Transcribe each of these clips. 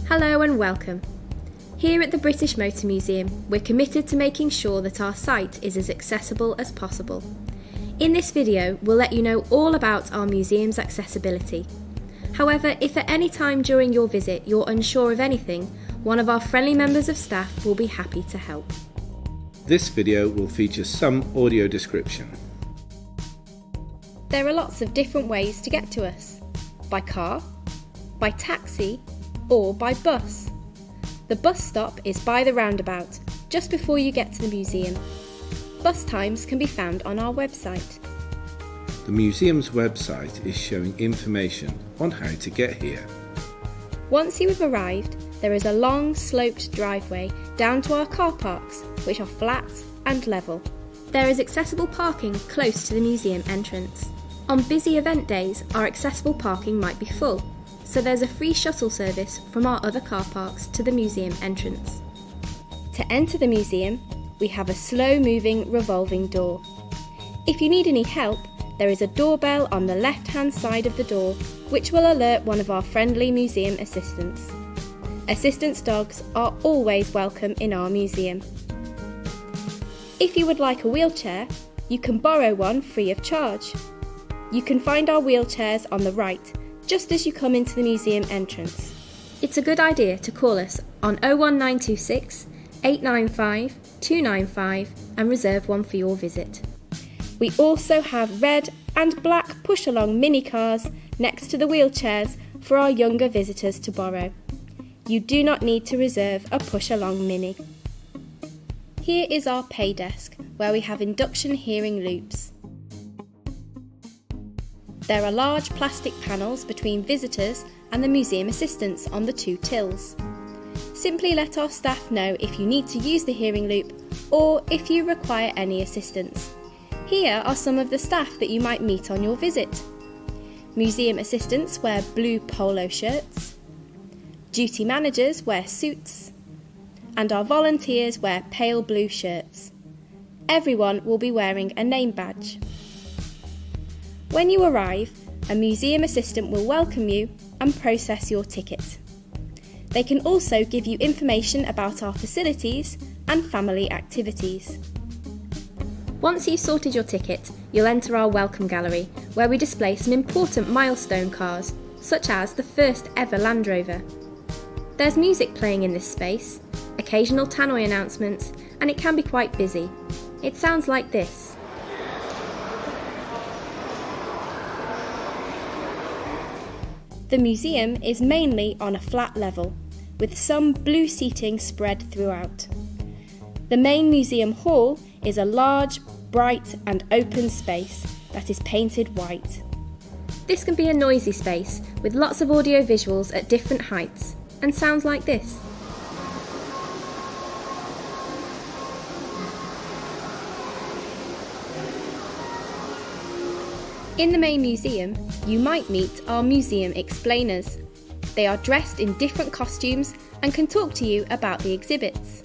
Hello and welcome. Here at the British Motor Museum, we're committed to making sure that our site is as accessible as possible. In this video, we'll let you know all about our museum's accessibility. However, if at any time during your visit you're unsure of anything, one of our friendly members of staff will be happy to help. This video will feature some audio description. There are lots of different ways to get to us. By car, by taxi, or by bus. The bus stop is by the roundabout, just before you get to the museum. Bus times can be found on our website. The museum's website is showing information on how to get here. Once you have arrived, there is a long sloped driveway down to our car parks, which are flat and level. There is accessible parking close to the museum entrance. On busy event days, our accessible parking might be full, so there's a free shuttle service from our other car parks to the museum entrance. To enter the museum, we have a slow-moving revolving door. If you need any help, there is a doorbell on the left-hand side of the door, which will alert one of our friendly museum assistants. Assistants' dogs are always welcome in our museum. If you would like a wheelchair, you can borrow one free of charge. You can find our wheelchairs on the right, just as you come into the museum entrance. It's a good idea to call us on 01926 895 295 and reserve one for your visit. We also have red and black push-along mini cars next to the wheelchairs for our younger visitors to borrow. You do not need to reserve a push-along mini. Here is our pay desk, where we have induction hearing loops. There are large plastic panels between visitors and the museum assistants on the two tills. Simply let our staff know if you need to use the hearing loop or if you require any assistance. Here are some of the staff that you might meet on your visit. Museum assistants wear blue polo shirts, duty managers wear suits, and our volunteers wear pale blue shirts. Everyone will be wearing a name badge. When you arrive, a museum assistant will welcome you and process your ticket. They can also give you information about our facilities and family activities. Once you've sorted your ticket, you'll enter our welcome gallery, where we display some important milestone cars, such as the first ever Land Rover. There's music playing in this space, occasional tannoy announcements, and it can be quite busy. It sounds like this. The museum is mainly on a flat level, with some blue seating spread throughout. The main museum hall is a large, bright and open space that is painted white. This can be a noisy space with lots of audio visuals at different heights and sounds like this. In the main museum, you might meet our museum explainers. They are dressed in different costumes and can talk to you about the exhibits.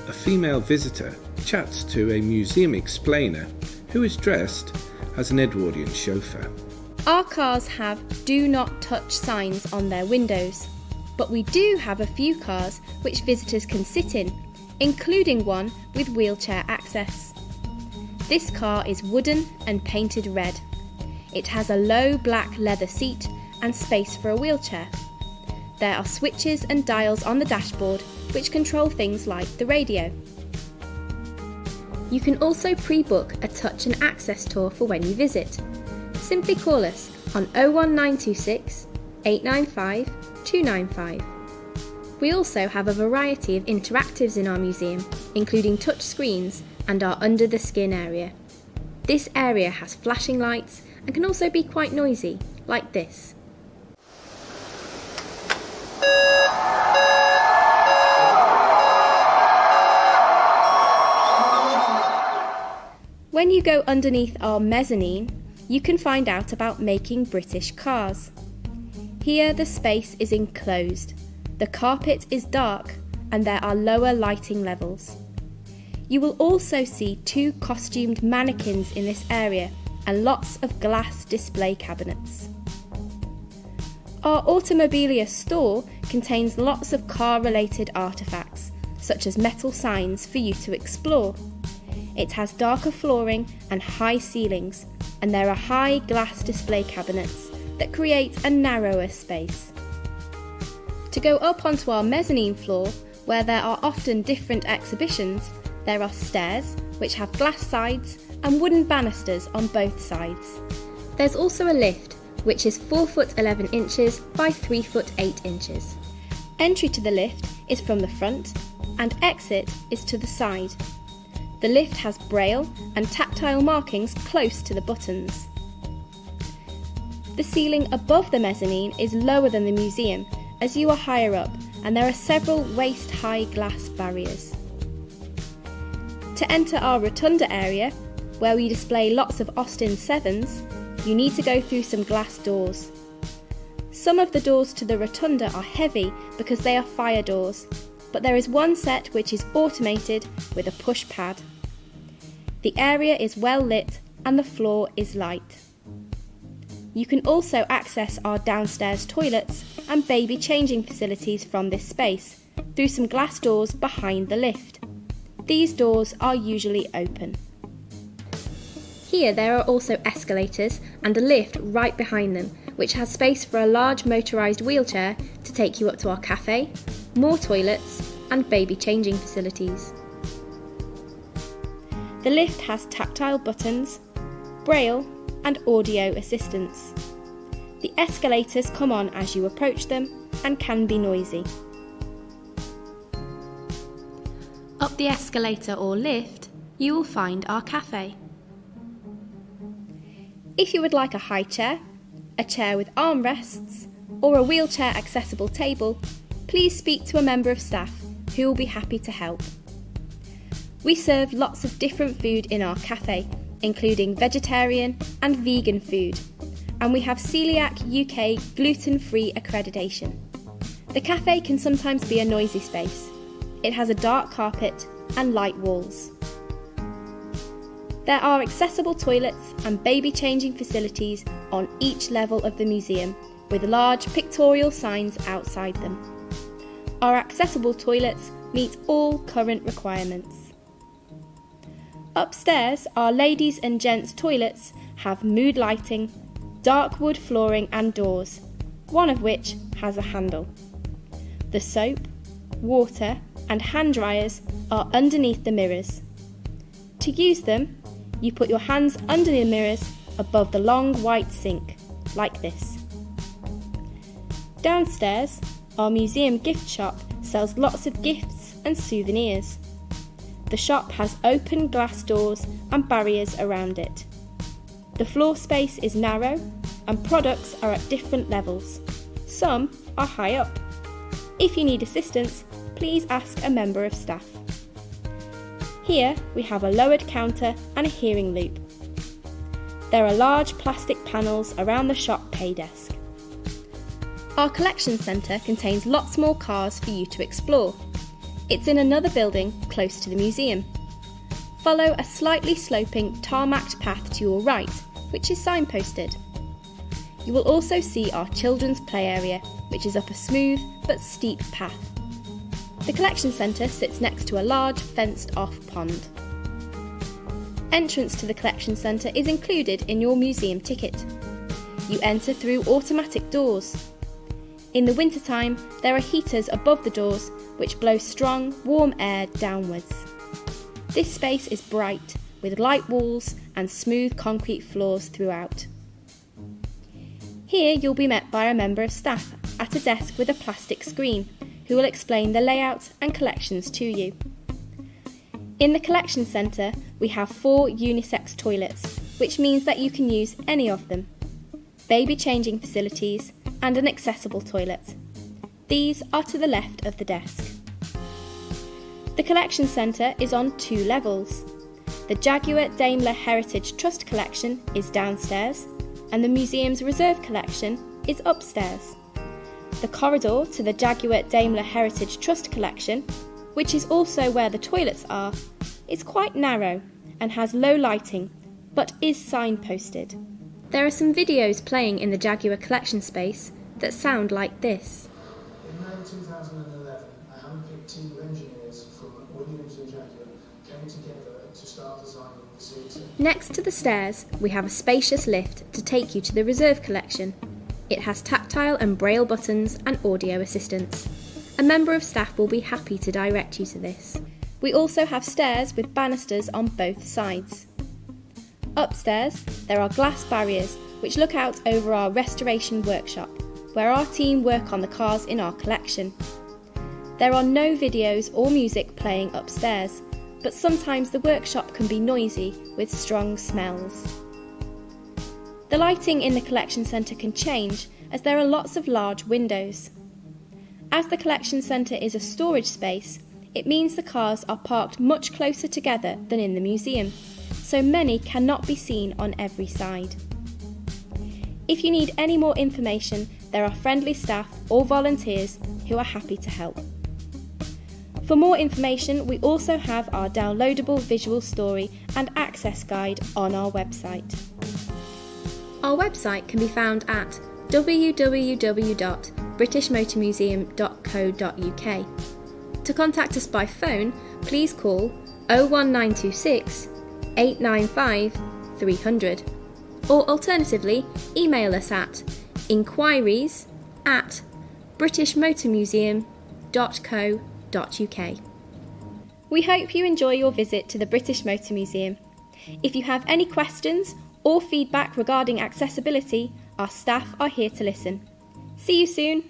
A female visitor chats to a museum explainer who is dressed as an Edwardian chauffeur. Our cars have "Do Not Touch" signs on their windows, but we do have a few cars which visitors can sit in, including one with wheelchair access. This car is wooden and painted red. It has a low black leather seat and space for a wheelchair. There are switches and dials on the dashboard which control things like the radio. You can also pre-book a touch and access tour for when you visit. Simply call us on 01926 895 295. We also have a variety of interactives in our museum, including touch screens and our under the skin area. This area has flashing lights and can also be quite noisy, like this. When you go underneath our mezzanine, you can find out about making British cars. Here the space is enclosed, the carpet is dark and there are lower lighting levels. You will also see two costumed mannequins in this area and lots of glass display cabinets. Our Automobilia store contains lots of car-related artefacts, such as metal signs for you to explore. It has darker flooring and high ceilings, and there are high glass display cabinets that create a narrower space. To go up onto our mezzanine floor, where there are often different exhibitions, there are stairs which have glass sides and wooden banisters on both sides. There's also a lift which is 4 foot 11 inches by 3 foot 8 inches. Entry to the lift is from the front and exit is to the side. The lift has braille and tactile markings close to the buttons. The ceiling above the mezzanine is lower than the museum as you are higher up, and there are several waist-high glass barriers. To enter our Rotunda area, where we display lots of Austin 7s, you need to go through some glass doors. Some of the doors to the Rotunda are heavy because they are fire doors, but there is one set which is automated with a push pad. The area is well lit and the floor is light. You can also access our downstairs toilets and baby changing facilities from this space through some glass doors behind the lift. These doors are usually open. Here there are also escalators and a lift right behind them, which has space for a large motorised wheelchair to take you up to our cafe, more toilets and baby changing facilities. The lift has tactile buttons, braille and audio assistance. The escalators come on as you approach them and can be noisy. Up the escalator or lift, you will find our cafe. If you would like a high chair, a chair with armrests, or a wheelchair accessible table, please speak to a member of staff who will be happy to help. We serve lots of different food in our cafe, including vegetarian and vegan food, and we have Celiac UK gluten-free accreditation. The cafe can sometimes be a noisy space. It has a dark carpet and light walls. There are accessible toilets and baby changing facilities on each level of the museum, with large pictorial signs outside them. Our accessible toilets meet all current requirements. Upstairs, our ladies' and gents' toilets have mood lighting, dark wood flooring and doors, one of which has a handle. The soap, water and hand dryers are underneath the mirrors. To use them, you put your hands under the mirrors above the long white sink, like this. Downstairs, our museum gift shop sells lots of gifts and souvenirs. The shop has open glass doors and barriers around it. The floor space is narrow and products are at different levels. Some are high up. If you need assistance, please ask a member of staff. Here we have a lowered counter and a hearing loop. There are large plastic panels around the shop pay desk. Our collection centre contains lots more cars for you to explore. It's in another building close to the museum. Follow a slightly sloping tarmacked path to your right, which is signposted. You will also see our children's play area, which is up a smooth but steep path. The collection centre sits next to a large fenced-off pond. Entrance to the collection centre is included in your museum ticket. You enter through automatic doors. In the wintertime, there are heaters above the doors which blow strong, warm air downwards. This space is bright, with light walls and smooth concrete floors throughout. Here you'll be met by a member of staff at a desk with a plastic screen, who will explain the layout and collections to you. In the collection centre, we have 4 unisex toilets, which means that you can use any of them. Baby changing facilities and an accessible toilet. These are to the left of the desk. The collection centre is on 2 levels. The Jaguar Daimler Heritage Trust collection is downstairs, and the museum's reserve collection is upstairs. The corridor to the Jaguar Daimler Heritage Trust collection, which is also where the toilets are, is quite narrow and has low lighting, but is signposted. There are some videos playing in the Jaguar collection space that sound like this. In May 2011, a handpicked team of engineers from Williams and Jaguar came together to start designing the seating. Next to the stairs, we have a spacious lift to take you to the reserve collection. It has tactile and braille buttons and audio assistance. A member of staff will be happy to direct you to this. We also have stairs with banisters on both sides. Upstairs, there are glass barriers which look out over our restoration workshop, where our team work on the cars in our collection. There are no videos or music playing upstairs, but sometimes the workshop can be noisy with strong smells. The lighting in the collection centre can change as there are lots of large windows. As the collection centre is a storage space, it means the cars are parked much closer together than in the museum, so many cannot be seen on every side. If you need any more information, there are friendly staff or volunteers who are happy to help. For more information, we also have our downloadable visual story and access guide on our website. Our website can be found at www.britishmotormuseum.co.uk. To contact us by phone, please call 01926 895 300, or alternatively, email us at inquiries@britishmotormuseum.co.uk. We hope you enjoy your visit to the British Motor Museum. If you have any questions or feedback regarding accessibility, our staff are here to listen. See you soon!